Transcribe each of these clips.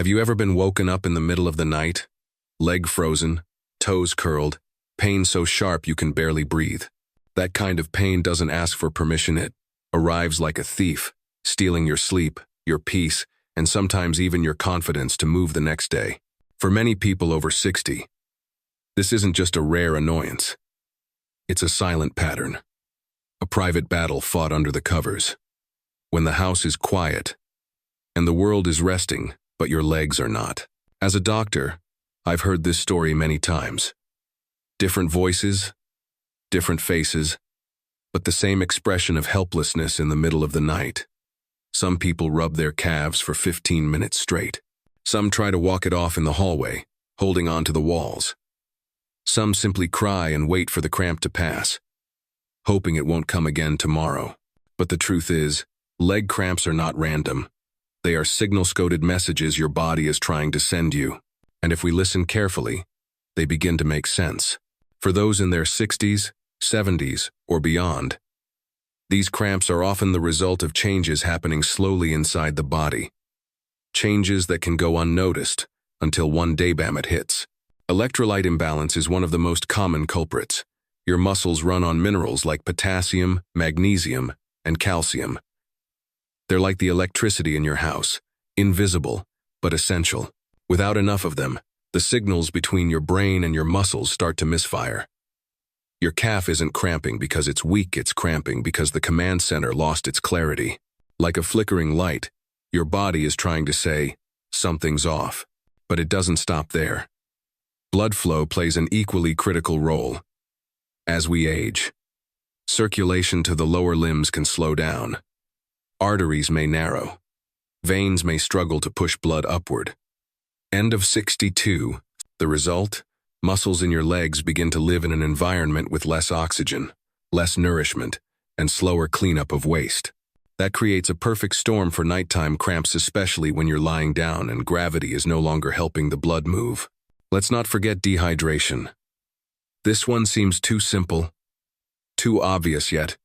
Have you ever been woken up in the middle of the night, leg frozen, toes curled, pain so sharp you can barely breathe? That kind of pain doesn't ask for permission. It arrives like a thief, stealing your sleep, your peace, and sometimes even your confidence to move the next day. For many people over 60, this isn't just a rare annoyance. It's a silent pattern, a private battle fought under the covers. When the house is quiet and the world is resting, but your legs are not. As a doctor, I've heard this story many times. Different voices, different faces, but the same expression of helplessness in the middle of the night. Some people rub their calves for 15 minutes straight. Some try to walk it off in the hallway, holding on to the walls. Some simply cry and wait for the cramp to pass, hoping it won't come again tomorrow. But the truth is, leg cramps are not random. They are signal-coded messages your body is trying to send you. And if we listen carefully, they begin to make sense. For those in their 60s, 70s, or beyond, these cramps are often the result of changes happening slowly inside the body. Changes that can go unnoticed until one day, bam, it hits. Electrolyte imbalance is one of the most common culprits. Your muscles run on minerals like potassium, magnesium, and calcium. They're like the electricity in your house, invisible, but essential. Without enough of them, the signals between your brain and your muscles start to misfire. Your calf isn't cramping because it's weak, it's cramping because the command center lost its clarity. Like a flickering light, your body is trying to say, something's off, but it doesn't stop there. Blood flow plays an equally critical role. As we age, circulation to the lower limbs can slow down. Arteries may narrow. Veins may struggle to push blood upward. End of 62. The result? Muscles in your legs begin to live in an environment with less oxygen, less nourishment, and slower cleanup of waste. That creates a perfect storm for nighttime cramps, especially when you're lying down and gravity is no longer helping the blood move. Let's not forget dehydration. This one seems too simple, too obvious, yet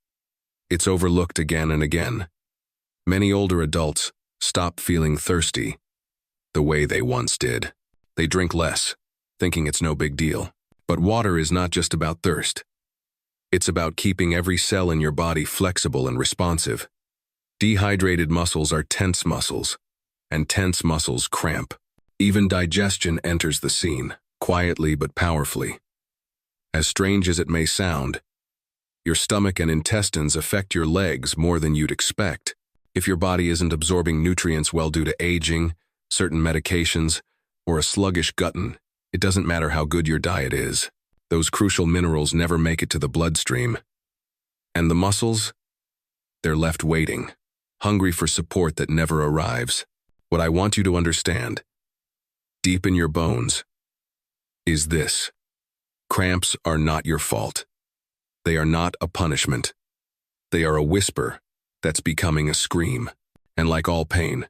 it's overlooked again and again. Many older adults stop feeling thirsty the way they once did. They drink less, thinking it's no big deal. But water is not just about thirst. It's about keeping every cell in your body flexible and responsive. Dehydrated muscles are tense muscles, and tense muscles cramp. Even digestion enters the scene, quietly but powerfully. As strange as it may sound, your stomach and intestines affect your legs more than you'd expect. If your body isn't absorbing nutrients well due to aging, certain medications, or a sluggish gut, it doesn't matter how good your diet is. Those crucial minerals never make it to the bloodstream. And the muscles? They're left waiting, hungry for support that never arrives. What I want you to understand, deep in your bones, is this. Cramps are not your fault. They are not a punishment. They are a whisper that's becoming a scream. And like all pain,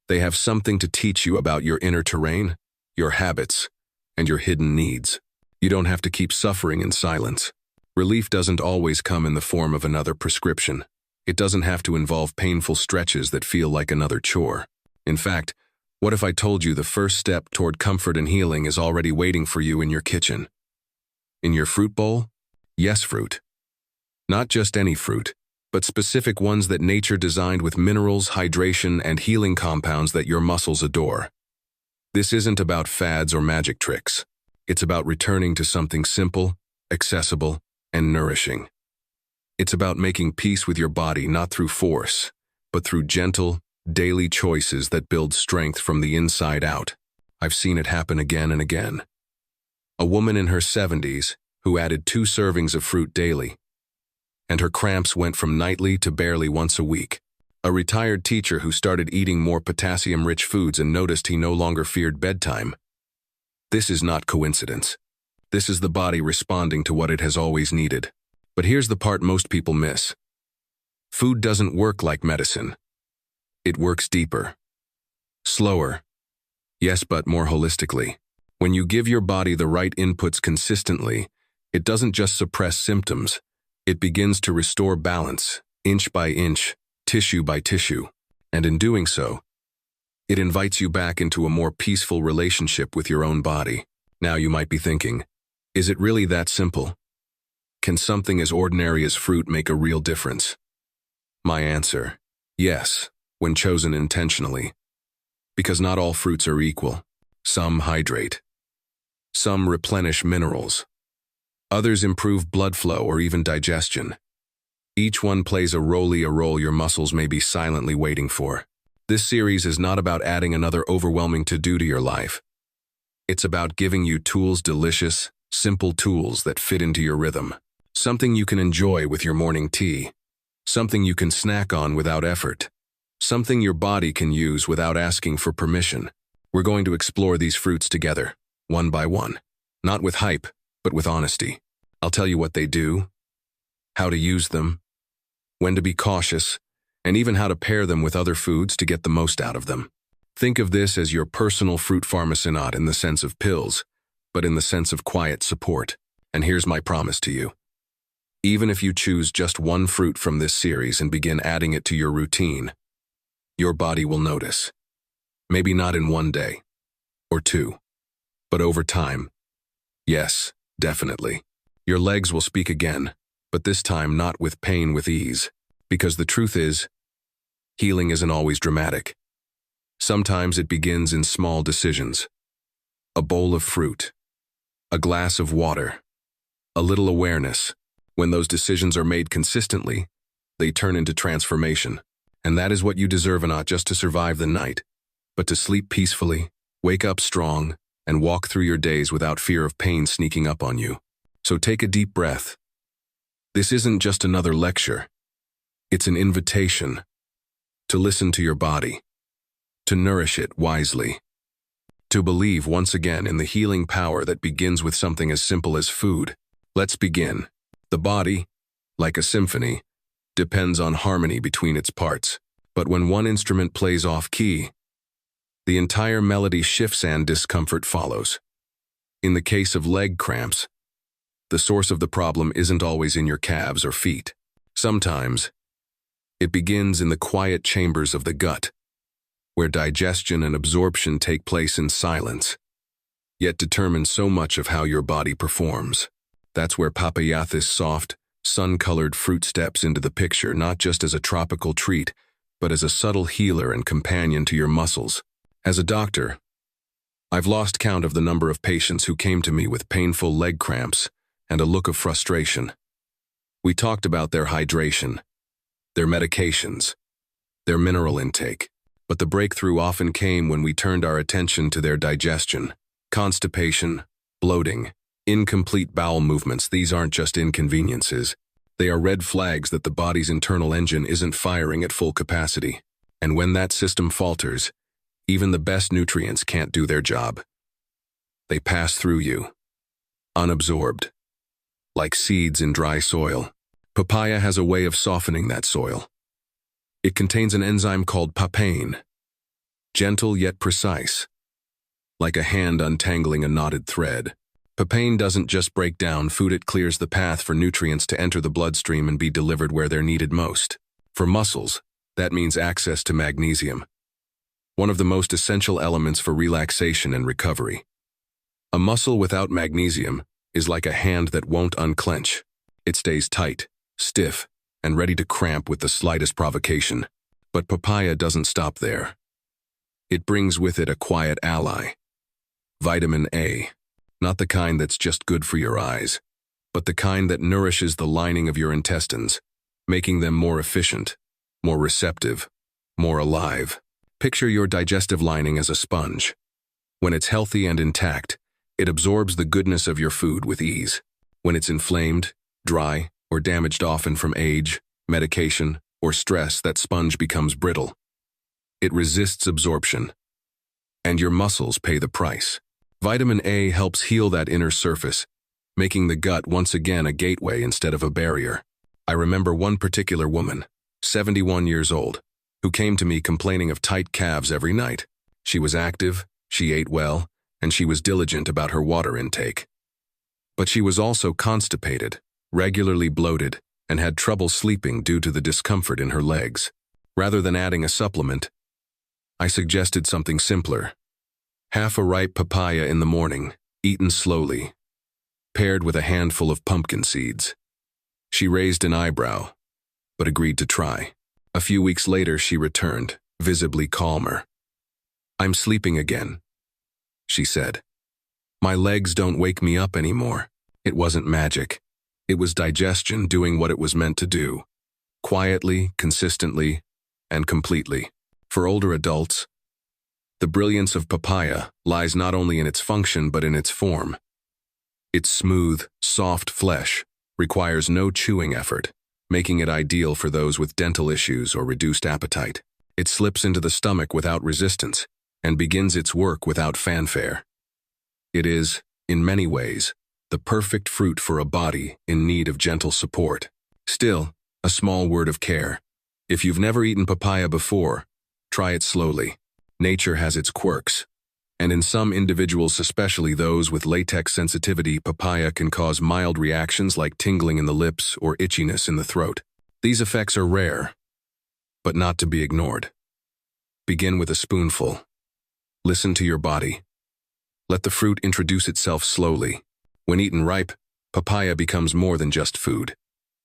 they have something to teach you about your inner terrain, your habits, and your hidden needs. You don't have to keep suffering in silence. Relief doesn't always come in the form of another prescription. It doesn't have to involve painful stretches that feel like another chore. In fact, what if I told you the first step toward comfort and healing is already waiting for you in your kitchen? In your fruit bowl? Yes, fruit. Not just any fruit, but specific ones that nature designed with minerals, hydration, and healing compounds that your muscles adore. This isn't about fads or magic tricks. It's about returning to something simple, accessible, and nourishing. It's about making peace with your body not through force, but through gentle, daily choices that build strength from the inside out. I've seen it happen again and again. A woman in her 70s who added 2 servings of fruit daily, and her cramps went from nightly to barely once a week. A retired teacher who started eating more potassium-rich foods and noticed he no longer feared bedtime. This is not coincidence. This is the body responding to what it has always needed. But here's the part most people miss. Food doesn't work like medicine. It works deeper. Slower. Yes, but more holistically. When you give your body the right inputs consistently, it doesn't just suppress symptoms. It begins to restore balance, inch by inch, tissue by tissue. And in doing so, It invites you back into a more peaceful relationship with your own body. Now you might be thinking, is it really that simple? Can something as ordinary as fruit make a real difference? My answer, yes, when chosen intentionally. Because not all fruits are equal. Some hydrate. Some replenish minerals. Others improve blood flow or even digestion. Each one plays a role your muscles may be silently waiting for. This series is not about adding another overwhelming to-do to your life. It's about giving you delicious, simple tools that fit into your rhythm. Something you can enjoy with your morning tea. Something you can snack on without effort. Something your body can use without asking for permission. We're going to explore these fruits together, one by one. Not with hype, but with honesty. I'll tell you what they do, how to use them, when to be cautious, and even how to pair them with other foods to get the most out of them. Think of this as your personal fruit pharmacy, not in the sense of pills, but in the sense of quiet support. And here's my promise to you. Even if you choose just one fruit from this series and begin adding it to your routine, your body will notice. Maybe not in one day, or two, but over time. Yes, definitely. Your legs will speak again, but this time not with pain, with ease. Because the truth is, healing isn't always dramatic. Sometimes it begins in small decisions. A bowl of fruit, a glass of water, a little awareness. When those decisions are made consistently, they turn into transformation. And that is what you deserve, not just to survive the night, but to sleep peacefully, wake up strong, and walk through your days without fear of pain sneaking up on you. So take a deep breath. This isn't just another lecture. It's an invitation to listen to your body, to nourish it wisely, to believe once again in the healing power that begins with something as simple as food. Let's begin. The body, like a symphony, depends on harmony between its parts. But when one instrument plays off key, the entire melody shifts and discomfort follows. In the case of leg cramps, the source of the problem isn't always in your calves or feet. Sometimes, it begins in the quiet chambers of the gut, where digestion and absorption take place in silence, yet determine so much of how your body performs. That's where papaya's soft, sun-colored fruit steps into the picture, not just as a tropical treat, but as a subtle healer and companion to your muscles. As a doctor, I've lost count of the number of patients who came to me with painful leg cramps and a look of frustration. We talked about their hydration, their medications, their mineral intake, but the breakthrough often came when we turned our attention to their digestion. Constipation, bloating, incomplete bowel movements, these aren't just inconveniences. They are red flags that the body's internal engine isn't firing at full capacity. And when that system falters, even the best nutrients can't do their job. They pass through you, unabsorbed, like seeds in dry soil. Papaya has a way of softening that soil. It contains an enzyme called papain, gentle yet precise, like a hand untangling a knotted thread. Papain doesn't just break down food, it clears the path for nutrients to enter the bloodstream and be delivered where they're needed most. For muscles, that means access to magnesium, one of the most essential elements for relaxation and recovery. A muscle without magnesium is like a hand that won't unclench. It stays tight, stiff, and ready to cramp with the slightest provocation. But papaya doesn't stop there. It brings with it a quiet ally, vitamin A. Not the kind that's just good for your eyes, but the kind that nourishes the lining of your intestines, making them more efficient, more receptive, more alive. Picture your digestive lining as a sponge. When it's healthy and intact, it absorbs the goodness of your food with ease. When it's inflamed, dry, or damaged, often from age, medication, or stress, that sponge becomes brittle. It resists absorption, and your muscles pay the price. Vitamin A helps heal that inner surface, making the gut once again a gateway instead of a barrier. I remember one particular woman, 71 years old, who came to me complaining of tight calves every night. She was active, she ate well, and she was diligent about her water intake. But she was also constipated, regularly bloated, and had trouble sleeping due to the discomfort in her legs. Rather than adding a supplement, I suggested something simpler. Half a ripe papaya in the morning, eaten slowly, paired with a handful of pumpkin seeds. She raised an eyebrow, but agreed to try. A few weeks later, she returned, visibly calmer. "I'm sleeping again," she said. "My legs don't wake me up anymore." It wasn't magic. It was digestion doing what it was meant to do. Quietly, consistently, and completely. For older adults, the brilliance of papaya lies not only in its function but in its form. Its smooth, soft flesh requires no chewing effort, making it ideal for those with dental issues or reduced appetite. It slips into the stomach without resistance and begins its work without fanfare. It is, in many ways, the perfect fruit for a body in need of gentle support. Still, a small word of care. If you've never eaten papaya before, try it slowly. Nature has its quirks, and in some individuals, especially those with latex sensitivity, papaya can cause mild reactions like tingling in the lips or itchiness in the throat. These effects are rare, but not to be ignored. Begin with a spoonful. Listen to your body. Let the fruit introduce itself slowly. When eaten ripe, papaya becomes more than just food.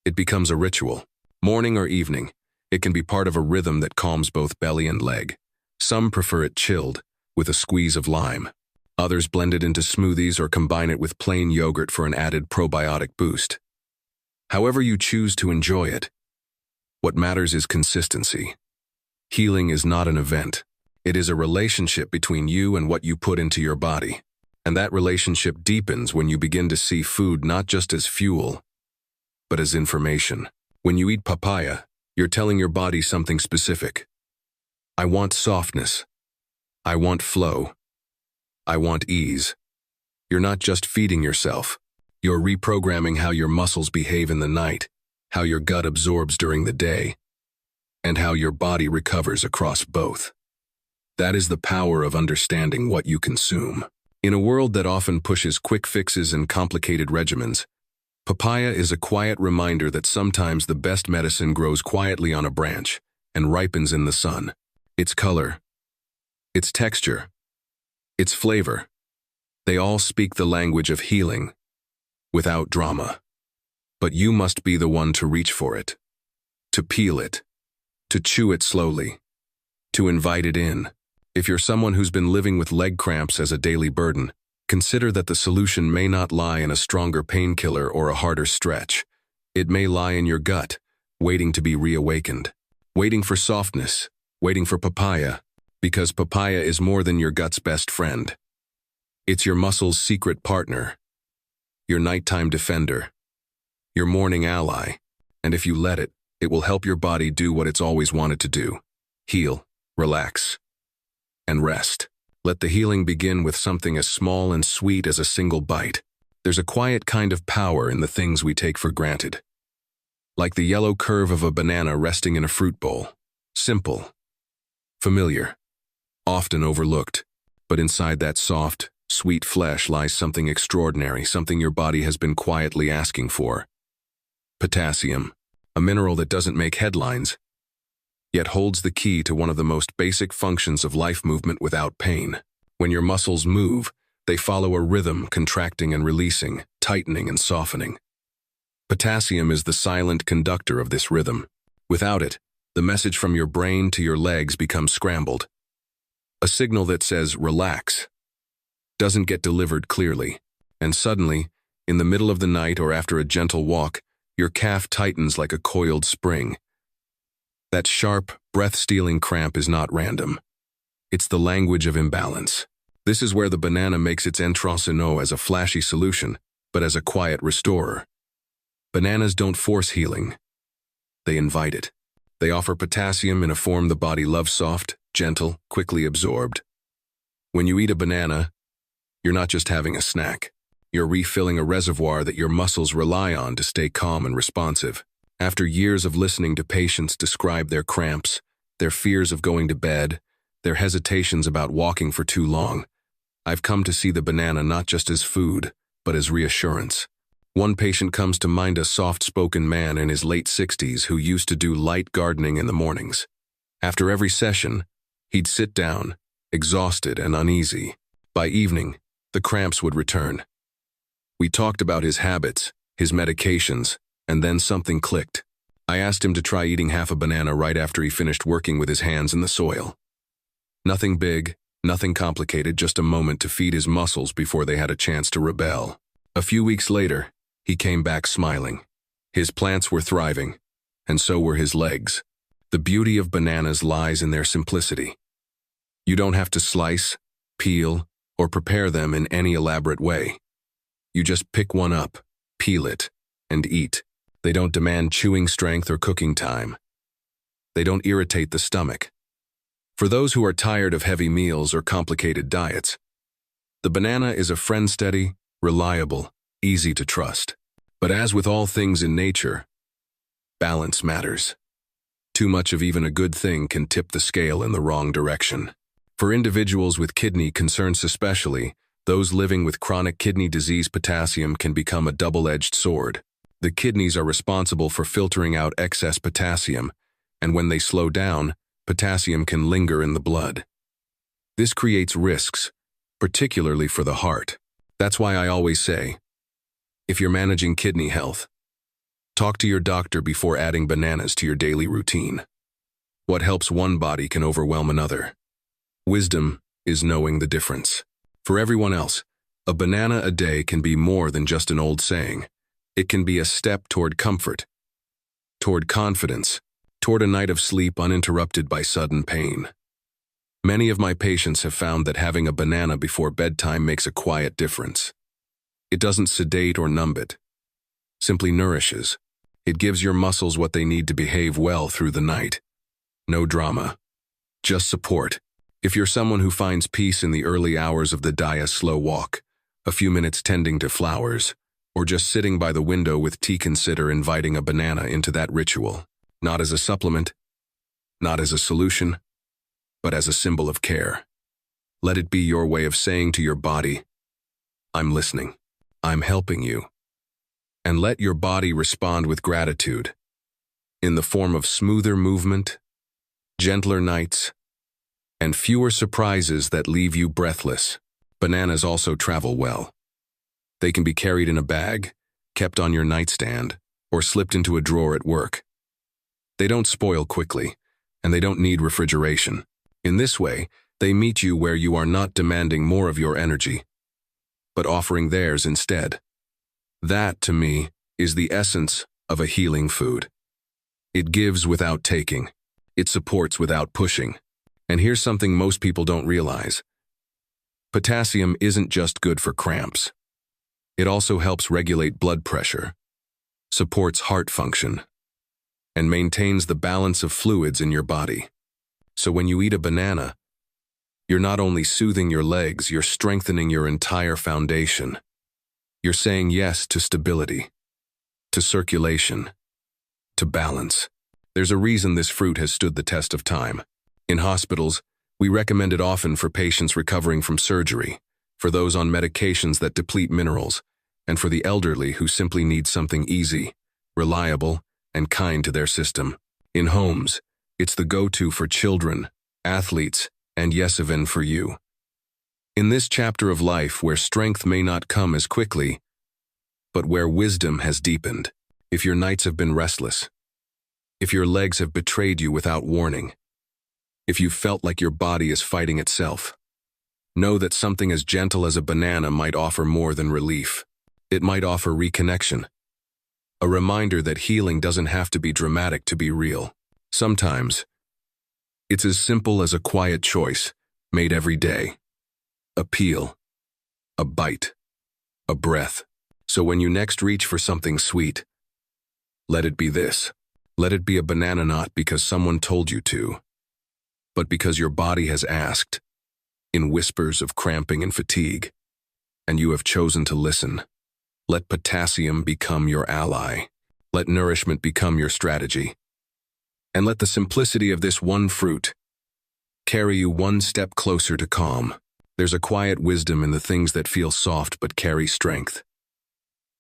It becomes a ritual. Morning or evening, it can be part of a rhythm that calms both belly and leg. Some prefer it chilled, with a squeeze of lime. Others blend it into smoothies or combine it with plain yogurt for an added probiotic boost. However you choose to enjoy it, what matters is consistency. Healing is not an event. It is a relationship between you and what you put into your body. And that relationship deepens when you begin to see food not just as fuel, but as information. When you eat papaya, you're telling your body something specific. I want softness. I want flow. I want ease. You're not just feeding yourself. You're reprogramming how your muscles behave in the night, how your gut absorbs during the day, and how your body recovers across both. That is the power of understanding what you consume. In a world that often pushes quick fixes and complicated regimens, papaya is a quiet reminder that sometimes the best medicine grows quietly on a branch and ripens in the sun. Its color, its texture, its flavor, they all speak the language of healing, without drama. But you must be the one to reach for it, to peel it, to chew it slowly, to invite it in. If you're someone who's been living with leg cramps as a daily burden, consider that the solution may not lie in a stronger painkiller or a harder stretch. It may lie in your gut, waiting to be reawakened, waiting for softness, waiting for papaya, because papaya is more than your gut's best friend. It's your muscle's secret partner, your nighttime defender, your morning ally, and if you let it, it will help your body do what it's always wanted to do: heal, relax, and rest. Let the healing begin with something as small and sweet as a single bite. There's a quiet kind of power in the things we take for granted. Like the yellow curve of a banana resting in a fruit bowl. Simple, familiar, often overlooked, but inside that soft, sweet flesh lies something extraordinary, something your body has been quietly asking for. Potassium, a mineral that doesn't make headlines, yet holds the key to one of the most basic functions of life: movement without pain. When your muscles move, they follow a rhythm, contracting and releasing, tightening and softening. Potassium is the silent conductor of this rhythm. Without it, the message from your brain to your legs becomes scrambled. A signal that says, relax, doesn't get delivered clearly, and suddenly, in the middle of the night or after a gentle walk, your calf tightens like a coiled spring. That sharp, breath-stealing cramp is not random. It's the language of imbalance. This is where the banana makes its entrance not as a flashy solution, but as a quiet restorer. Bananas don't force healing. They invite it. They offer potassium in a form the body loves: soft, gentle, quickly absorbed. When you eat a banana, you're not just having a snack. You're refilling a reservoir that your muscles rely on to stay calm and responsive. After years of listening to patients describe their cramps, their fears of going to bed, their hesitations about walking for too long, I've come to see the banana not just as food, but as reassurance. One patient comes to mind, a soft-spoken man in his late 60s who used to do light gardening in the mornings. After every session, He'd sit down, exhausted and uneasy. By evening, the cramps would return. We talked about his habits, his medications, and then something clicked. I asked him to try eating half a banana right after he finished working with his hands in the soil. Nothing big, nothing complicated, just a moment to feed his muscles before they had a chance to rebel. A few weeks later, he came back smiling. His plants were thriving, and so were his legs. The beauty of bananas lies in their simplicity. You don't have to slice, peel, or prepare them in any elaborate way. You just pick one up, peel it, and eat. They don't demand chewing strength or cooking time. They don't irritate the stomach. For those who are tired of heavy meals or complicated diets, the banana is a friend, steady, reliable, easy to trust. But as with all things in nature, balance matters. Too much of even a good thing can tip the scale in the wrong direction. For individuals with kidney concerns, especially those living with chronic kidney disease, potassium can become a double-edged sword. The kidneys are responsible for filtering out excess potassium, and when they slow down, potassium can linger in the blood. This creates risks, particularly for the heart. That's why I always say, if you're managing kidney health, talk to your doctor before adding bananas to your daily routine. What helps one body can overwhelm another. Wisdom is knowing the difference. For everyone else, a banana a day can be more than just an old saying. It can be a step toward comfort, toward confidence, toward a night of sleep uninterrupted by sudden pain. Many of my patients have found that having a banana before bedtime makes a quiet difference. It doesn't sedate or numb it, simply nourishes. It gives your muscles what they need to behave well through the night. No drama, just support. If you're someone who finds peace in the early hours of the day, a slow walk, a few minutes tending to flowers, or just sitting by the window with tea, consider inviting a banana into that ritual. Not as a supplement, not as a solution, but as a symbol of care. Let it be your way of saying to your body, I'm listening, I'm helping you. And let your body respond with gratitude, in the form of smoother movement, gentler nights, and fewer surprises that leave you breathless. Bananas also travel well. They can be carried in a bag, kept on your nightstand, or slipped into a drawer at work. They don't spoil quickly, and they don't need refrigeration. In this way, they meet you where you are, not demanding more of your energy, but offering theirs instead. That, to me, is the essence of a healing food. It gives without taking. It supports without pushing. And here's something most people don't realize. Potassium isn't just good for cramps. It also helps regulate blood pressure, supports heart function, and maintains the balance of fluids in your body. So when you eat a banana, you're not only soothing your legs, you're strengthening your entire foundation. You're saying yes to stability, to circulation, to balance. There's a reason this fruit has stood the test of time. In hospitals, we recommend it often for patients recovering from surgery, for those on medications that deplete minerals, and for the elderly who simply need something easy, reliable, and kind to their system. In homes, it's the go-to for children, athletes, and yes, even for you. In this chapter of life where strength may not come as quickly, but where wisdom has deepened, if your nights have been restless, if your legs have betrayed you without warning, if you felt like your body is fighting itself, know that something as gentle as a banana might offer more than relief. It might offer reconnection, a reminder that healing doesn't have to be dramatic to be real. Sometimes, it's as simple as a quiet choice made every day. A peel, a bite, a breath. So when you next reach for something sweet, let it be this. Let it be a banana, not because someone told you to, but because your body has asked, in whispers of cramping and fatigue, and you have chosen to listen. Let potassium become your ally. Let nourishment become your strategy. And let the simplicity of this one fruit carry you one step closer to calm. There's a quiet wisdom in the things that feel soft but carry strength.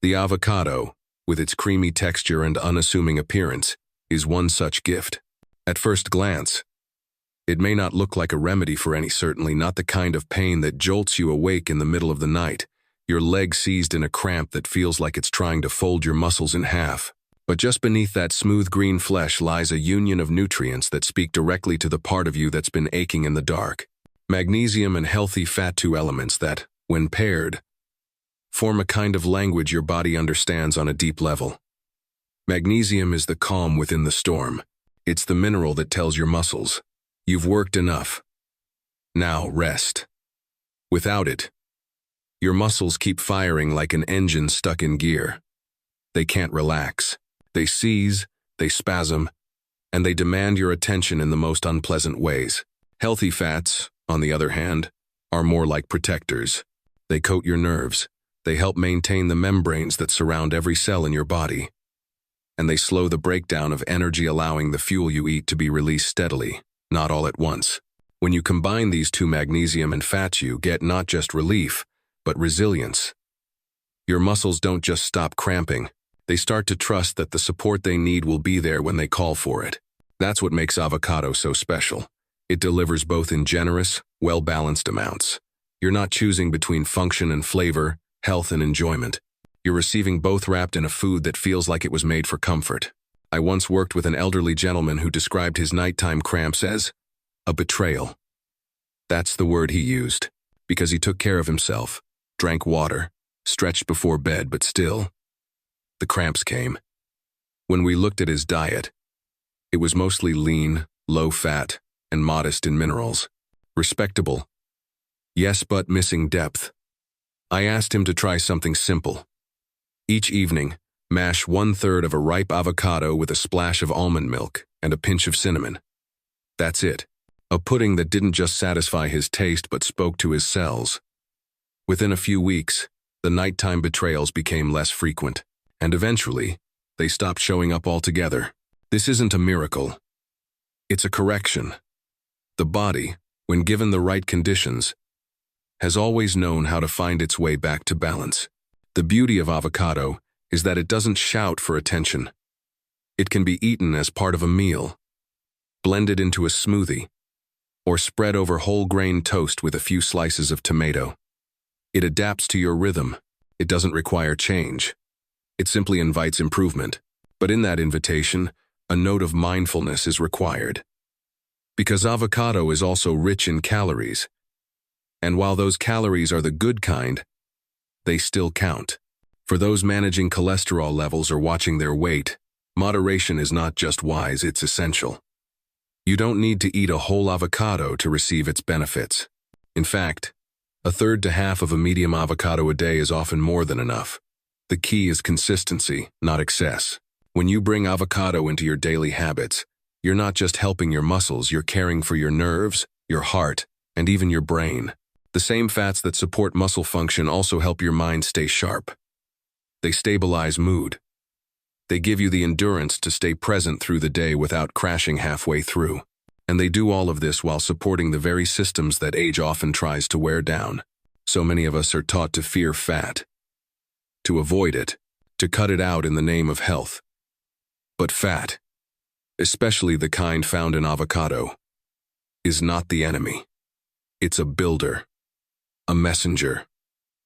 The avocado, with its creamy texture and unassuming appearance, is one such gift. At first glance, It may not look like a remedy for any, certainly not the kind of pain that jolts you awake in the middle of the night, your leg seized in a cramp that feels like it's trying to fold your muscles in half. But just beneath that smooth green flesh lies a union of nutrients that speak directly to the part of you that's been aching in the dark. Magnesium and healthy fat, two elements that, when paired, form a kind of language your body understands on a deep level. Magnesium is the calm within the storm. It's the mineral that tells your muscles, you've worked enough. Now rest. Without it, your muscles keep firing like an engine stuck in gear. They can't relax. They seize, they spasm, and they demand your attention in the most unpleasant ways. Healthy fats, on the other hand, are more like protectors. They coat your nerves. They help maintain the membranes that surround every cell in your body. And they slow the breakdown of energy, allowing the fuel you eat to be released steadily, not all at once. When you combine these two, magnesium and fats, you get not just relief, but resilience. Your muscles don't just stop cramping. They start to trust that the support they need will be there when they call for it. That's what makes avocado so special. It delivers both in generous, well-balanced amounts. You're not choosing between function and flavor, health and enjoyment. You're receiving both wrapped in a food that feels like it was made for comfort. I once worked with an elderly gentleman who described his nighttime cramps as a betrayal. That's the word he used, because he took care of himself, drank water, stretched before bed, but still, the cramps came. When we looked at his diet, it was mostly lean, low-fat, and modest in minerals. Respectable. Yes, but missing depth. I asked him to try something simple. Each evening, mash 1/3 of a ripe avocado with a splash of almond milk and a pinch of cinnamon. That's it. A pudding that didn't just satisfy his taste but spoke to his cells. Within a few weeks, the nighttime betrayals became less frequent, and eventually, they stopped showing up altogether. This isn't a miracle. It's a correction. The body, when given the right conditions, has always known how to find its way back to balance. The beauty of avocado is that it doesn't shout for attention. It can be eaten as part of a meal, blended into a smoothie, or spread over whole grain toast with a few slices of tomato. It adapts to your rhythm. It doesn't require change. It simply invites improvement. But in that invitation, a note of mindfulness is required. Because avocado is also rich in calories. And while those calories are the good kind, they still count. For those managing cholesterol levels or watching their weight, moderation is not just wise, it's essential. You don't need to eat a whole avocado to receive its benefits. In fact, 1/3 to half of a medium avocado a day is often more than enough. The key is consistency, not excess. When you bring avocado into your daily habits, you're not just helping your muscles, you're caring for your nerves, your heart, and even your brain. The same fats that support muscle function also help your mind stay sharp. They stabilize mood. They give you the endurance to stay present through the day without crashing halfway through. And they do all of this while supporting the very systems that age often tries to wear down. So many of us are taught to fear fat, to avoid it, to cut it out in the name of health. But fat, especially the kind found in avocado, is not the enemy. It's a builder, a messenger,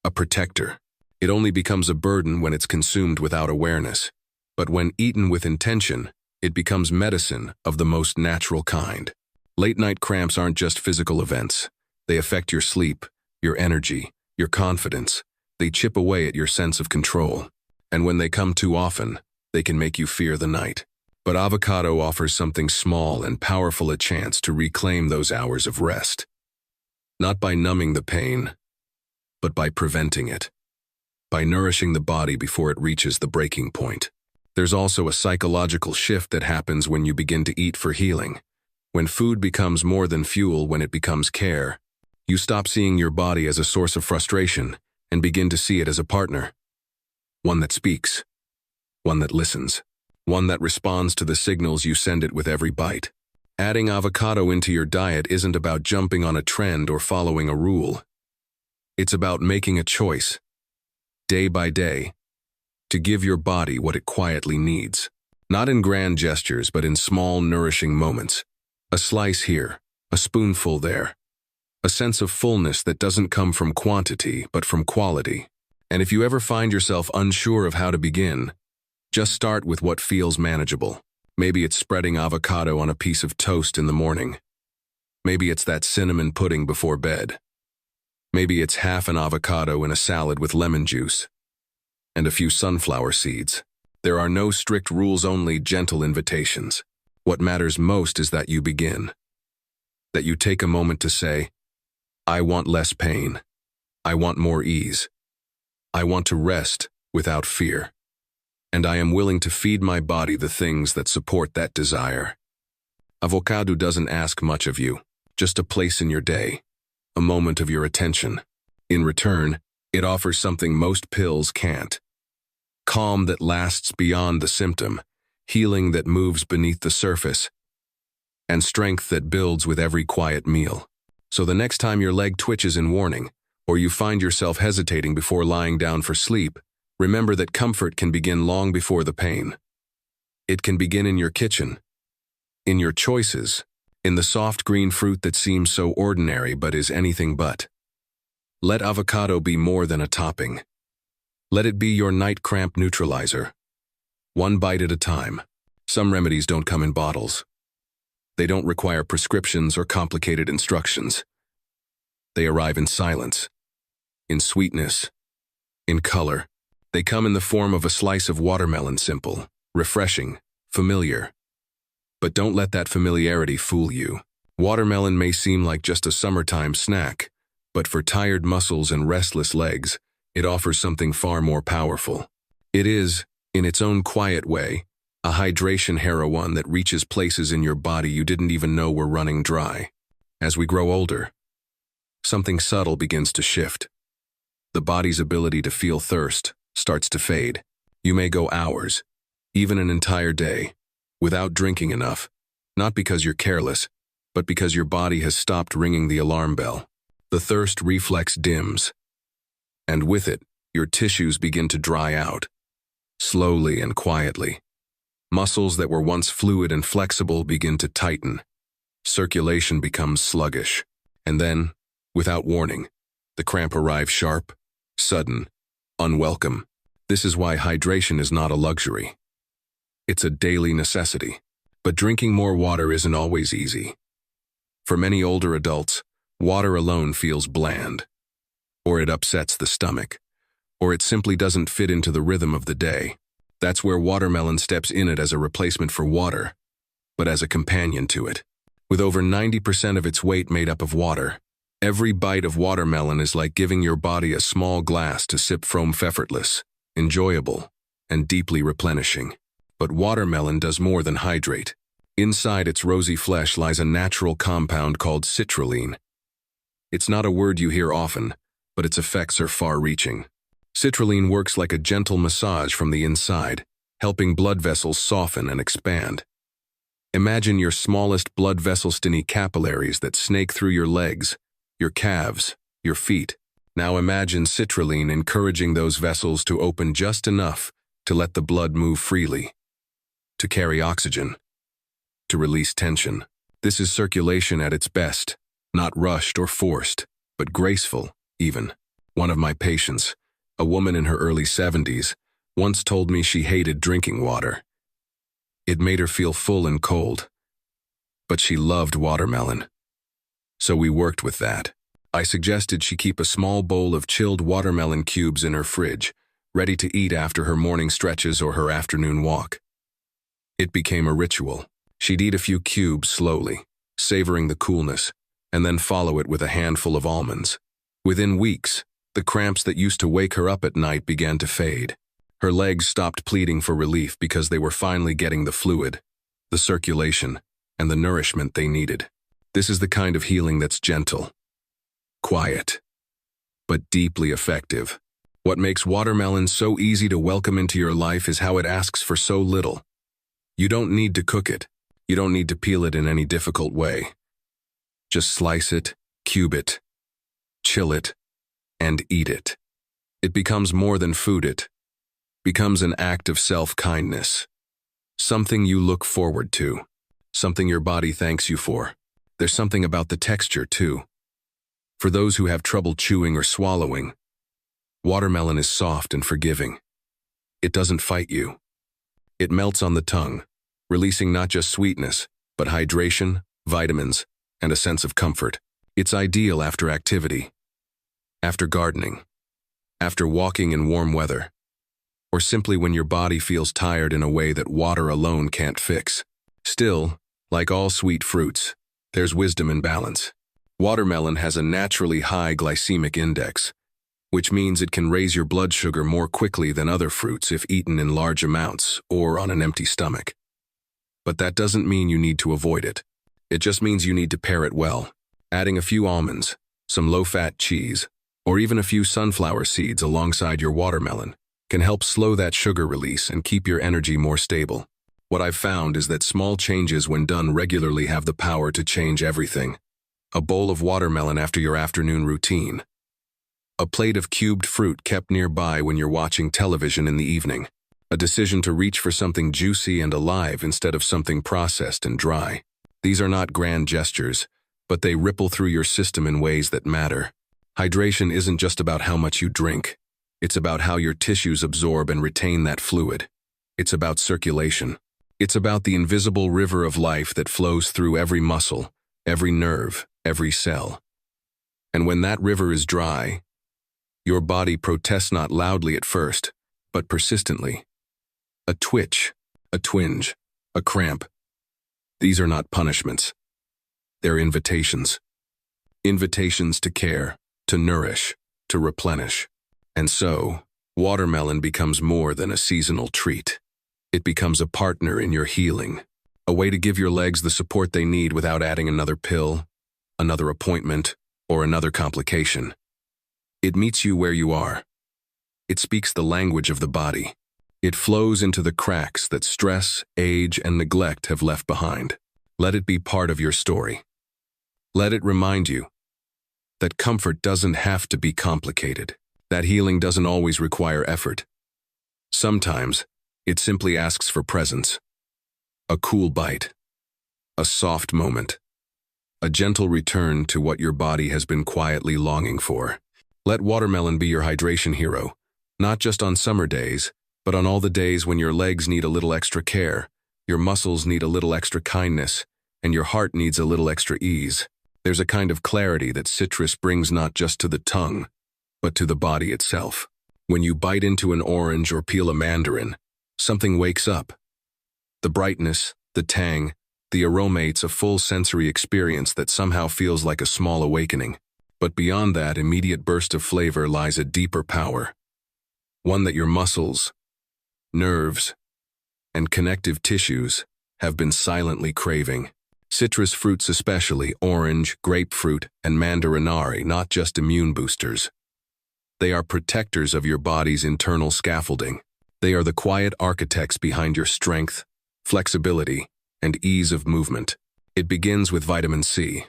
a protector. It only becomes a burden when it's consumed without awareness. But when eaten with intention, it becomes medicine of the most natural kind. Late-night cramps aren't just physical events. They affect your sleep, your energy, your confidence. They chip away at your sense of control. And when they come too often, they can make you fear the night. But avocado offers something small and powerful, a chance to reclaim those hours of rest. Not by numbing the pain, but by preventing it. By nourishing the body before it reaches the breaking point. There's also a psychological shift that happens when you begin to eat for healing. When food becomes more than fuel, when it becomes care, you stop seeing your body as a source of frustration and begin to see it as a partner. One that speaks, one that listens, one that responds to the signals you send it with every bite. Adding avocado into your diet isn't about jumping on a trend or following a rule. It's about making a choice, day by day, to give your body what it quietly needs. Not in grand gestures, but in small, nourishing moments. A slice here, a spoonful there, a sense of fullness that doesn't come from quantity, but from quality. And if you ever find yourself unsure of how to begin, just start with what feels manageable. Maybe it's spreading avocado on a piece of toast in the morning. Maybe it's that cinnamon pudding before bed. Maybe it's half an avocado in a salad with lemon juice and a few sunflower seeds. There are no strict rules, only gentle invitations. What matters most is that you begin. That you take a moment to say, I want less pain. I want more ease. I want to rest without fear. And I am willing to feed my body the things that support that desire. Avocado doesn't ask much of you, just a place in your day, a moment of your attention. In return, it offers something most pills can't. Calm that lasts beyond the symptom, healing that moves beneath the surface, and strength that builds with every quiet meal. So the next time your leg twitches in warning, or you find yourself hesitating before lying down for sleep, remember that comfort can begin long before the pain. It can begin in your kitchen, in your choices, in the soft green fruit that seems so ordinary but is anything but. Let avocado be more than a topping. Let it be your night cramp neutralizer. One bite at a time. Some remedies don't come in bottles. They don't require prescriptions or complicated instructions. They arrive in silence, in sweetness, in color. They come in the form of a slice of watermelon, simple, refreshing, familiar. But don't let that familiarity fool you. Watermelon may seem like just a summertime snack, but for tired muscles and restless legs, it offers something far more powerful. It is, in its own quiet way, a hydration heroine that reaches places in your body you didn't even know were running dry. As we grow older, something subtle begins to shift. The body's ability to feel thirst starts to fade. You may go hours, even an entire day, without drinking enough, not because you're careless, but because your body has stopped ringing the alarm bell. The thirst reflex dims, and with it, your tissues begin to dry out, slowly and quietly. Muscles that were once fluid and flexible begin to tighten. Circulation becomes sluggish. And then, without warning, the cramp arrives sharp, sudden, unwelcome. This is why hydration is not a luxury. It's a daily necessity. But drinking more water isn't always easy. For many older adults, water alone feels bland, or it upsets the stomach, or it simply doesn't fit into the rhythm of the day. That's where watermelon steps in it as a replacement for water, but as a companion to it. With over 90% of its weight made up of water, every bite of watermelon is like giving your body a small glass to sip from, effortless, enjoyable, and deeply replenishing. But watermelon does more than hydrate. Inside its rosy flesh lies a natural compound called citrulline. It's not a word you hear often, but its effects are far-reaching. Citrulline works like a gentle massage from the inside, helping blood vessels soften and expand. Imagine your smallest blood vessels, tiny capillaries that snake through your legs, your calves, your feet. Now imagine citrulline encouraging those vessels to open just enough to let the blood move freely, to carry oxygen, to release tension. This is circulation at its best, not rushed or forced, but graceful, even. One of my patients, a woman in her early 70s, once told me she hated drinking water. It made her feel full and cold. But she loved watermelon. So we worked with that. I suggested she keep a small bowl of chilled watermelon cubes in her fridge, ready to eat after her morning stretches or her afternoon walk. It became a ritual. She'd eat a few cubes slowly, savoring the coolness, and then follow it with a handful of almonds. Within weeks, the cramps that used to wake her up at night began to fade. Her legs stopped pleading for relief because they were finally getting the fluid, the circulation, and the nourishment they needed. This is the kind of healing that's gentle, quiet, but deeply effective. What makes watermelon so easy to welcome into your life is how it asks for so little. You don't need to cook it. You don't need to peel it in any difficult way. Just slice it, cube it, chill it, and eat it. It becomes more than food. It becomes an act of self-kindness. Something you look forward to. Something your body thanks you for. There's something about the texture, too. For those who have trouble chewing or swallowing, watermelon is soft and forgiving. It doesn't fight you. It melts on the tongue, releasing not just sweetness, but hydration, vitamins, and a sense of comfort. It's ideal after activity, after gardening, after walking in warm weather, or simply when your body feels tired in a way that water alone can't fix. Still, like all sweet fruits, there's wisdom in balance. Watermelon has a naturally high glycemic index, which means it can raise your blood sugar more quickly than other fruits if eaten in large amounts or on an empty stomach. But that doesn't mean you need to avoid it. It just means you need to pair it well. Adding a few almonds, some low-fat cheese, or even a few sunflower seeds alongside your watermelon can help slow that sugar release and keep your energy more stable. What I've found is that small changes when done regularly have the power to change everything. A bowl of watermelon after your afternoon routine. A plate of cubed fruit kept nearby when you're watching television in the evening. A decision to reach for something juicy and alive instead of something processed and dry. These are not grand gestures, but they ripple through your system in ways that matter. Hydration isn't just about how much you drink. It's about how your tissues absorb and retain that fluid. It's about circulation. It's about the invisible river of life that flows through every muscle, every nerve, every cell. And when that river is dry, your body protests not loudly at first, but persistently. A twitch, a twinge, a cramp. These are not punishments. They're invitations. Invitations to care, to nourish, to replenish. And so, watermelon becomes more than a seasonal treat. It becomes a partner in your healing, a way to give your legs the support they need without adding another pill, another appointment, or another complication. It meets you where you are. It speaks the language of the body. It flows into the cracks that stress, age, and neglect have left behind. Let it be part of your story. Let it remind you that comfort doesn't have to be complicated, that healing doesn't always require effort. Sometimes, it simply asks for presence. A cool bite, a soft moment, a gentle return to what your body has been quietly longing for. Let watermelon be your hydration hero, not just on summer days, but on all the days when your legs need a little extra care, your muscles need a little extra kindness, and your heart needs a little extra ease. There's a kind of clarity that citrus brings not just to the tongue, but to the body itself. When you bite into an orange or peel a mandarin, something wakes up. The brightness, the tang, the aroma, it's a full sensory experience that somehow feels like a small awakening. But beyond that immediate burst of flavor lies a deeper power. One that your muscles, nerves, and connective tissues have been silently craving. Citrus fruits, especially orange, grapefruit, and mandarinari, not just immune boosters. They are protectors of your body's internal scaffolding. They are the quiet architects behind your strength, flexibility, and ease of movement. It begins with vitamin C,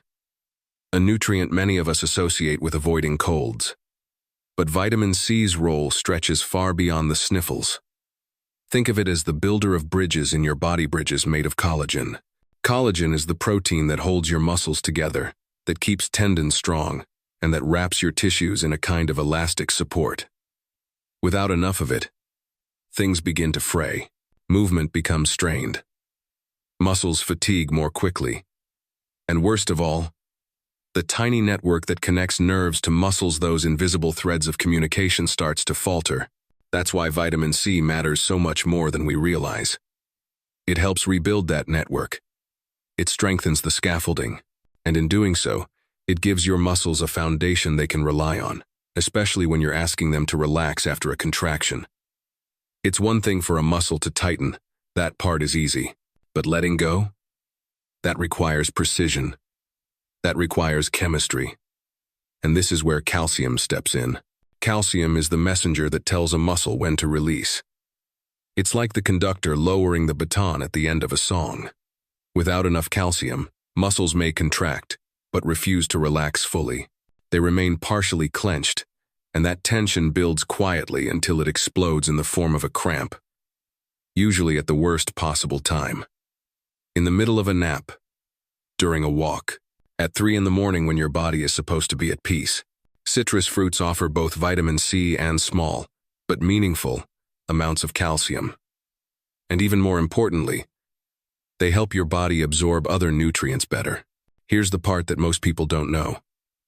a nutrient many of us associate with avoiding colds. But vitamin C's role stretches far beyond the sniffles. Think of it as the builder of bridges in your body, bridges made of collagen. Collagen is the protein that holds your muscles together, that keeps tendons strong, and that wraps your tissues in a kind of elastic support. Without enough of it, things begin to fray. Movement becomes strained. Muscles fatigue more quickly. And worst of all, the tiny network that connects nerves to muscles, those invisible threads of communication, starts to falter. That's why vitamin C matters so much more than we realize. It helps rebuild that network. It strengthens the scaffolding, and in doing so, it gives your muscles a foundation they can rely on, especially when you're asking them to relax after a contraction. It's one thing for a muscle to tighten, that part is easy, but letting go? That requires precision. That requires chemistry. And this is where calcium steps in. Calcium is the messenger that tells a muscle when to release. It's like the conductor lowering the baton at the end of a song. Without enough calcium, muscles may contract, but refuse to relax fully. They remain partially clenched, and that tension builds quietly until it explodes in the form of a cramp, usually at the worst possible time. In the middle of a nap, during a walk, At 3 in the morning when your body is supposed to be at peace. Citrus fruits offer both vitamin C and small, but meaningful, amounts of calcium. And even more importantly, they help your body absorb other nutrients better. Here's the part that most people don't know.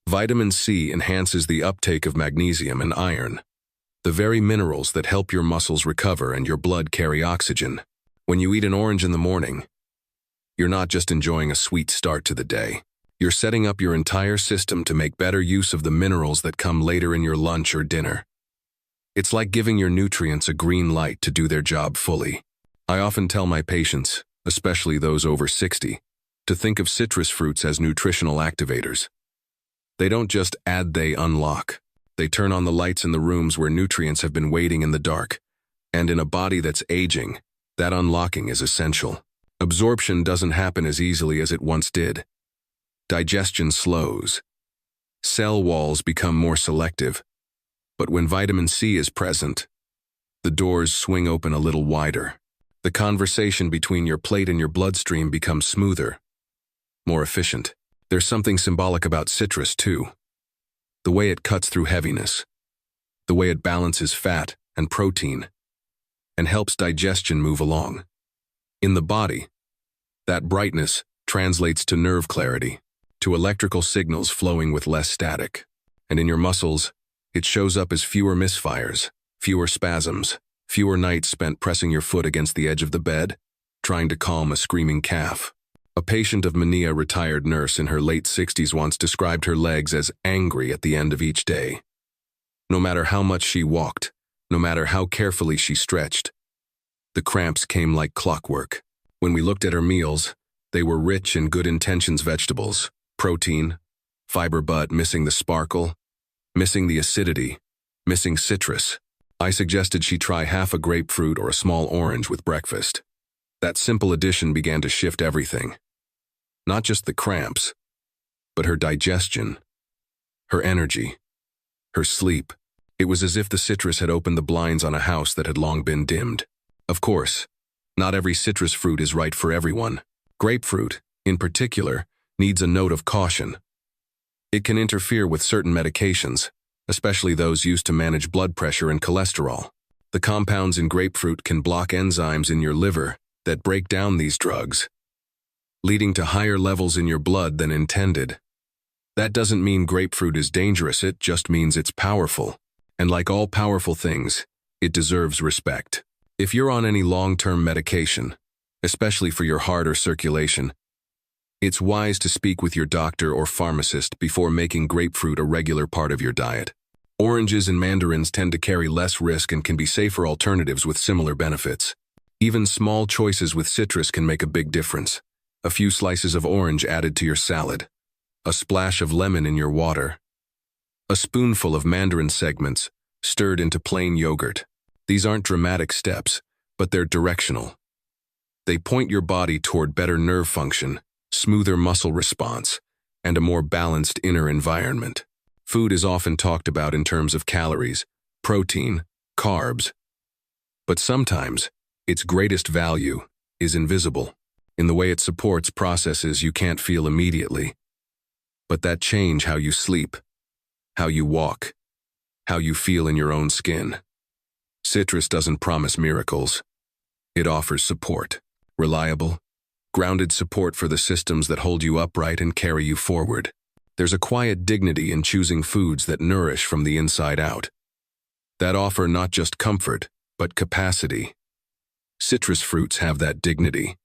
Vitamin C enhances the uptake of magnesium and iron, the very minerals that help your muscles recover and your blood carry oxygen. When you eat an orange in the morning, you're not just enjoying a sweet start to the day. You're setting up your entire system to make better use of the minerals that come later in your lunch or dinner. It's like giving your nutrients a green light to do their job fully. I often tell my patients, especially those over 60, to think of citrus fruits as nutritional activators. They don't just add, they unlock. They turn on the lights in the rooms where nutrients have been waiting in the dark. And in a body that's aging, that unlocking is essential. Absorption doesn't happen as easily as it once did. Digestion slows. Cell walls become more selective. But when vitamin C is present, the doors swing open a little wider. The conversation between your plate and your bloodstream becomes smoother, more efficient. There's something symbolic about citrus, too. The way it cuts through heaviness, the way it balances fat and protein, and helps digestion move along. In the body, that brightness translates to nerve clarity, to electrical signals flowing with less static. And in your muscles, it shows up as fewer misfires, fewer spasms, fewer nights spent pressing your foot against the edge of the bed, trying to calm a screaming calf. A patient of many, a retired nurse in her late 60s, once described her legs as angry at the end of each day. No matter how much she walked, no matter how carefully she stretched, the cramps came like clockwork. When we looked at her meals, they were rich in good intentions vegetables, protein, fiber, but missing the sparkle, missing the acidity, missing citrus. I suggested she try half a grapefruit or a small orange with breakfast. That simple addition began to shift everything. Not just the cramps, but her digestion, her energy, her sleep. It was as if the citrus had opened the blinds on a house that had long been dimmed. Of course, not every citrus fruit is right for everyone. Grapefruit, in particular, needs a note of caution. It can interfere with certain medications, especially those used to manage blood pressure and cholesterol. The compounds in grapefruit can block enzymes in your liver that break down these drugs, leading to higher levels in your blood than intended. That doesn't mean grapefruit is dangerous, it just means it's powerful. And like all powerful things, it deserves respect. If you're on any long-term medication, especially for your heart or circulation, it's wise to speak with your doctor or pharmacist before making grapefruit a regular part of your diet. Oranges and mandarins tend to carry less risk and can be safer alternatives with similar benefits. Even small choices with citrus can make a big difference. A few slices of orange added to your salad, a splash of lemon in your water, a spoonful of mandarin segments stirred into plain yogurt. These aren't dramatic steps, but they're directional. They point your body toward better nerve function, smoother muscle response, and a more balanced inner environment. Food is often talked about in terms of calories, protein, carbs, but sometimes its greatest value is invisible, in the way it supports processes you can't feel immediately, but that change how you sleep, how you walk, how you feel in your own skin. Citrus doesn't promise miracles. It offers support, reliable, grounded support for the systems that hold you upright and carry you forward. There's a quiet dignity in choosing foods that nourish from the inside out, that offer not just comfort, but capacity. Citrus fruits have that dignity.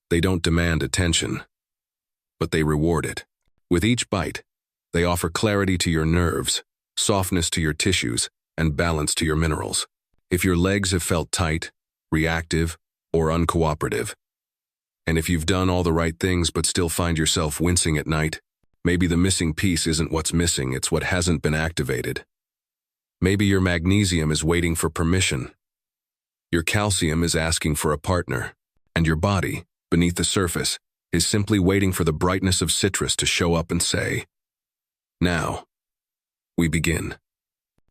They don't demand attention, but they reward it. With each bite, they offer clarity to your nerves, softness to your tissues, and balance to your minerals. If your legs have felt tight, reactive, or uncooperative, and if you've done all the right things but still find yourself wincing at night, maybe the missing piece isn't what's missing, it's what hasn't been activated. Maybe your magnesium is waiting for permission. Your calcium is asking for a partner, and your body, beneath the surface, is simply waiting for the brightness of citrus to show up and say, "Now, we begin."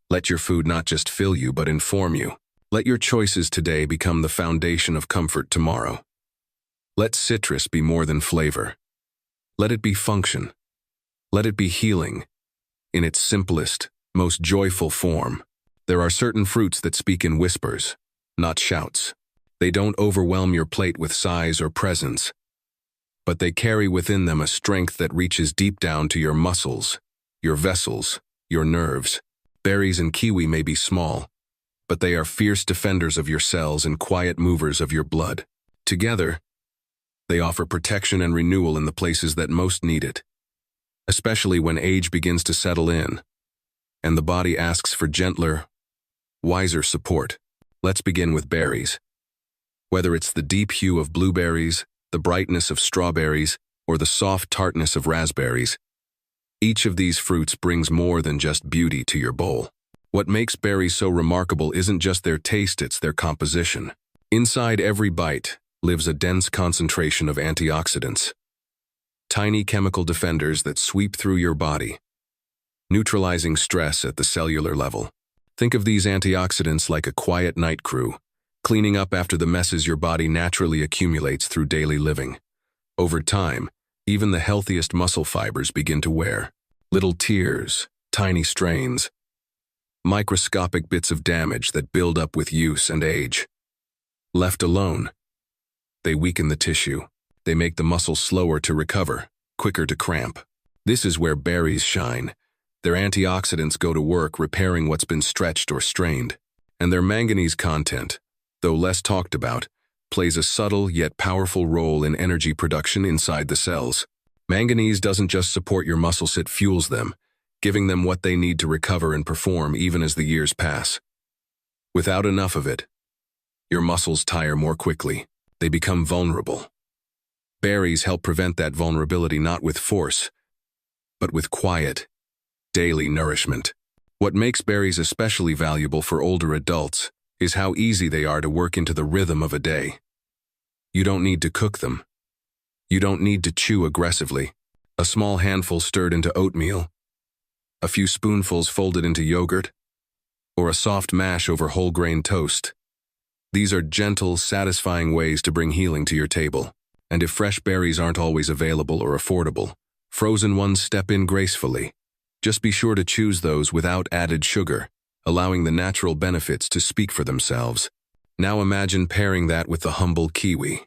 Let your food not just fill you but inform you. Let your choices today become the foundation of comfort tomorrow. Let citrus be more than flavor. Let it be function. Let it be healing, in its simplest, most joyful form. There are certain fruits that speak in whispers, not shouts. They don't overwhelm your plate with size or presence, but they carry within them a strength that reaches deep down to your muscles, your vessels, your nerves. Berries and kiwi may be small, but they are fierce defenders of your cells and quiet movers of your blood. Together, they offer protection and renewal in the places that most need it, especially when age begins to settle in, and the body asks for gentler, wiser support. Let's begin with berries. Whether it's the deep hue of blueberries, the brightness of strawberries, or the soft tartness of raspberries, each of these fruits brings more than just beauty to your bowl. What makes berries so remarkable isn't just their taste, it's their composition. Inside every bite lives a dense concentration of antioxidants, tiny chemical defenders that sweep through your body, neutralizing stress at the cellular level. Think of these antioxidants like a quiet night crew, cleaning up after the messes your body naturally accumulates through daily living. Over time, even the healthiest muscle fibers begin to wear. Little tears, tiny strains, microscopic bits of damage that build up with use and age. Left alone, they weaken the tissue. They make the muscle slower to recover, quicker to cramp. This is where berries shine. Their antioxidants go to work repairing what's been stretched or strained. And their manganese content, though less talked about, plays a subtle yet powerful role in energy production inside the cells. Manganese doesn't just support your muscles, it fuels them, giving them what they need to recover and perform even as the years pass. Without enough of it, your muscles tire more quickly. They become vulnerable. Berries help prevent that vulnerability not with force, but with quiet, daily nourishment. What makes berries especially valuable for older adults is how easy they are to work into the rhythm of a day. You don't need to cook them. You don't need to chew aggressively. A small handful stirred into oatmeal, a few spoonfuls folded into yogurt, or a soft mash over whole grain toast. These are gentle, satisfying ways to bring healing to your table. And if fresh berries aren't always available or affordable, frozen ones step in gracefully. Just be sure to choose those without added sugar, allowing the natural benefits to speak for themselves. Now imagine pairing that with the humble kiwi.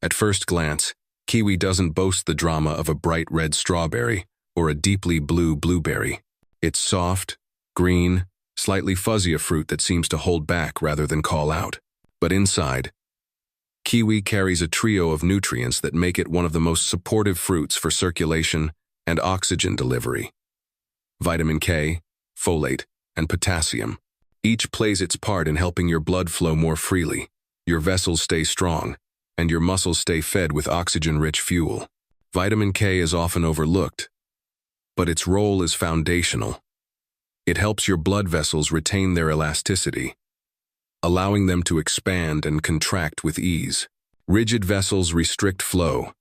At first glance, kiwi doesn't boast the drama of a bright red strawberry or a deeply blue blueberry. It's soft, green, slightly fuzzy, a fruit that seems to hold back rather than call out. But inside, kiwi carries a trio of nutrients that make it one of the most supportive fruits for circulation and oxygen delivery. Vitamin K, folate, and potassium. Each plays its part in helping your blood flow more freely, your vessels stay strong, and your muscles stay fed with oxygen-rich fuel. Vitamin K is often overlooked, but its role is foundational. It helps your blood vessels retain their elasticity, allowing them to expand and contract with ease. Rigid vessels restrict flow,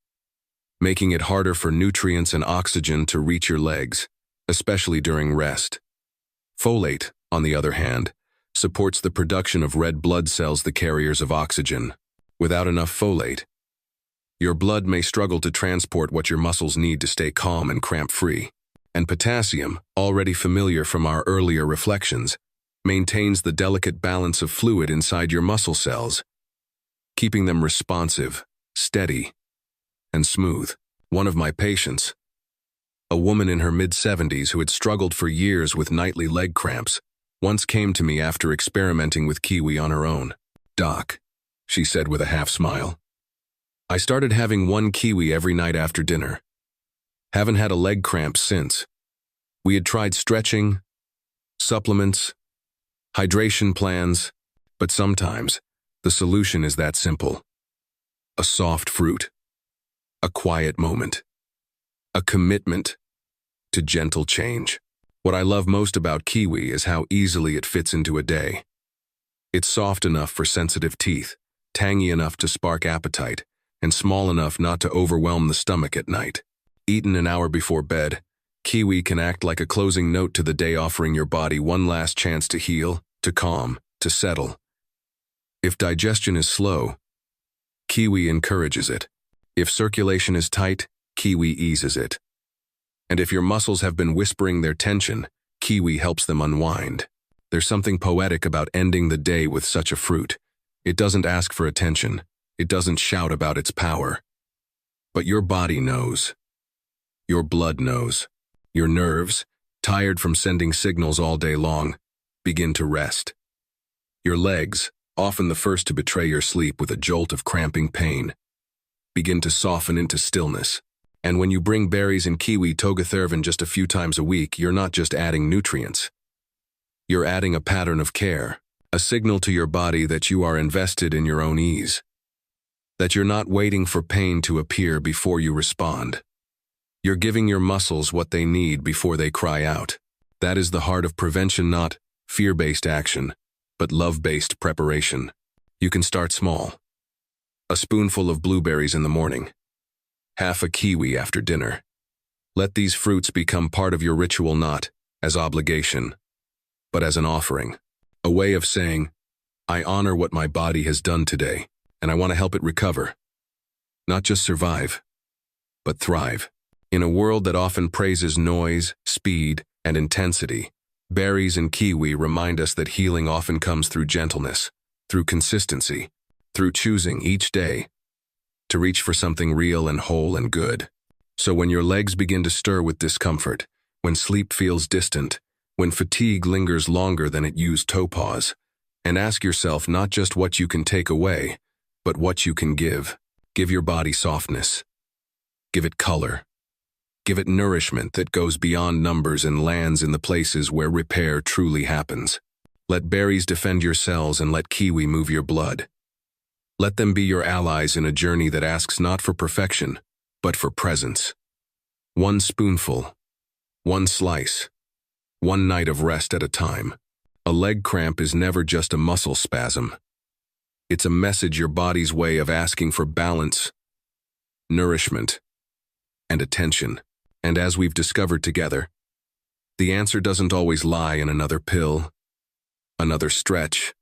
making it harder for nutrients and oxygen to reach your legs, especially during rest. Folate, on the other hand, supports the production of red blood cells, the carriers of oxygen. Without enough folate, your blood may struggle to transport what your muscles need to stay calm and cramp-free. And potassium, already familiar from our earlier reflections, maintains the delicate balance of fluid inside your muscle cells, keeping them responsive, steady, and smooth. One of my patients, a woman in her mid-70s who had struggled for years with nightly leg cramps, once came to me after experimenting with kiwi on her own. "Doc," she said with a half-smile, "I started having one kiwi every night after dinner. Haven't had a leg cramp since. We had tried stretching, supplements, hydration plans, but sometimes the solution is that simple. A soft fruit, a quiet moment, a commitment to gentle change." What I love most about kiwi is how easily it fits into a day. It's soft enough for sensitive teeth, tangy enough to spark appetite, and small enough not to overwhelm the stomach at night. Eaten an hour before bed, kiwi can act like a closing note to the day, offering your body one last chance to heal, to calm, to settle. If digestion is slow, kiwi encourages it. If circulation is tight, kiwi eases it. And if your muscles have been whispering their tension, kiwi helps them unwind. There's something poetic about ending the day with such a fruit. It doesn't ask for attention. It doesn't shout about its power. But your body knows. Your blood knows. Your nerves, tired from sending signals all day long, begin to rest. Your legs, often the first to betray your sleep with a jolt of cramping pain, begin to soften into stillness. And when you bring berries and kiwi togathervin just a few times a week, you're not just adding nutrients. You're adding a pattern of care, a signal to your body that you are invested in your own ease, that you're not waiting for pain to appear before you respond. You're giving your muscles what they need before they cry out. That is the heart of prevention, not fear-based action, but love-based preparation. You can start small. A spoonful of blueberries in the morning. Half a kiwi after dinner. Let these fruits become part of your ritual, not as obligation, but as an offering. A way of saying, I honor what my body has done today, and I want to help it recover. Not just survive, but thrive. In a world that often praises noise, speed, and intensity, berries and kiwi remind us that healing often comes through gentleness, through consistency, through choosing each day to reach for something real and whole and good. So when your legs begin to stir with discomfort, when sleep feels distant, when fatigue lingers longer than it used to pause, and ask yourself not just what you can take away, but what you can give. Give your body softness. Give it color. Give it nourishment that goes beyond numbers and lands in the places where repair truly happens. Let berries defend your cells and let kiwi move your blood. Let them be your allies in a journey that asks not for perfection, but for presence. One spoonful, one slice, one night of rest at a time. A leg cramp is never just a muscle spasm. It's a message, your body's way of asking for balance, nourishment, and attention. And as we've discovered together, the answer doesn't always lie in another pill, another stretch,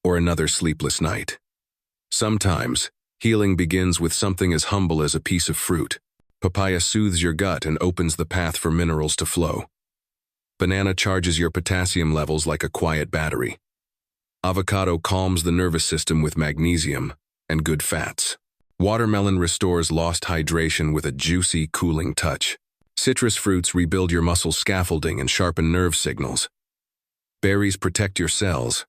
or another sleepless night. Sometimes, healing begins with something as humble as a piece of fruit. Papaya soothes your gut and opens the path for minerals to flow. Banana charges your potassium levels like a quiet battery. Avocado calms the nervous system with magnesium and good fats. Watermelon restores lost hydration with a juicy, cooling touch. Citrus fruits rebuild your muscle scaffolding and sharpen nerve signals. Berries protect your cells,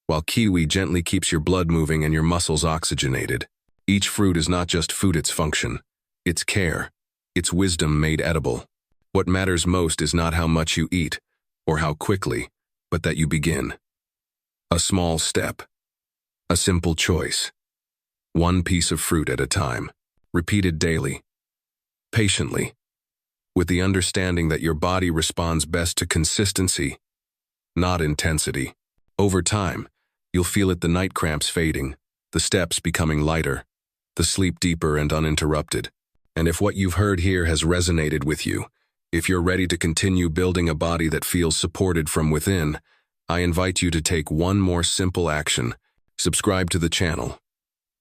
while kiwi gently keeps your blood moving and your muscles oxygenated. Each fruit is not just food, it's function. It's care. It's wisdom made edible. What matters most is not how much you eat or how quickly, but that you begin. A small step. A simple choice. One piece of fruit at a time. Repeated daily. Patiently. With the understanding that your body responds best to consistency, not intensity. Over time, you'll feel it, the night cramps fading, the steps becoming lighter, the sleep deeper and uninterrupted. And if what you've heard here has resonated with you, if you're ready to continue building a body that feels supported from within, I invite you to take one more simple action. Subscribe to the channel.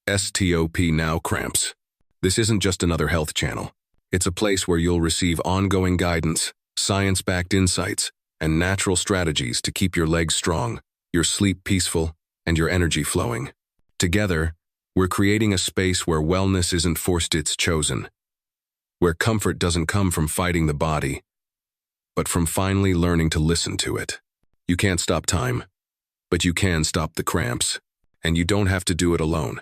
Stop now, Cramps. This isn't just another health channel. It's a place where you'll receive ongoing guidance, science-backed insights, and natural strategies to keep your legs strong, your sleep peaceful, and your energy flowing. Together, we're creating a space where wellness isn't forced, it's chosen. Where comfort doesn't come from fighting the body, but from finally learning to listen to it. You can't stop time, but you can stop the cramps. And you don't have to do it alone.